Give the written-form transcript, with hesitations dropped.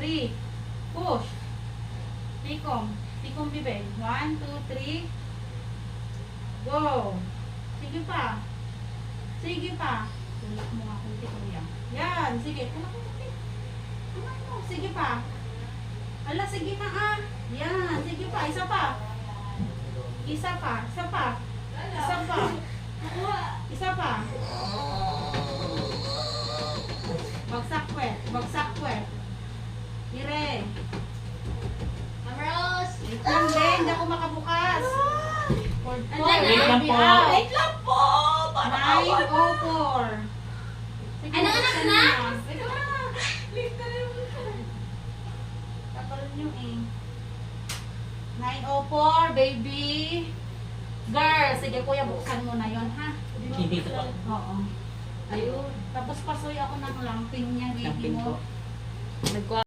3. Push. Tikom. Tikom bibig. 1, 2, 3. Go. Sige pa. Sige pa. Tulak mo nga kunti kuya. Yan. Sige. Tulak mo kunti. Tulak mo. Sige pa. Hala, sige na ah. Yan. Sige pa. Isa pa. Isa pa. Isa pa. Isa pa. Isa pa. Bagsak kwet. Bagsak kwet. Ire. Rose! Wait lang din. Hindi ako makabukas. Cord Ang cord. lang, Wait lang Baby po. out. Wait lang po! Para awan. 904. Sige, Ano, anak, buksan anak? mo na. Wait lang. Late na rin mo. Tatalon yung 904, baby. Girl, sige kuya, buksan mo na yon ha? Hindi ito po. Oo. Ayun. Tapos pasoy ako ng lamping niya, baby Lamping mo. po.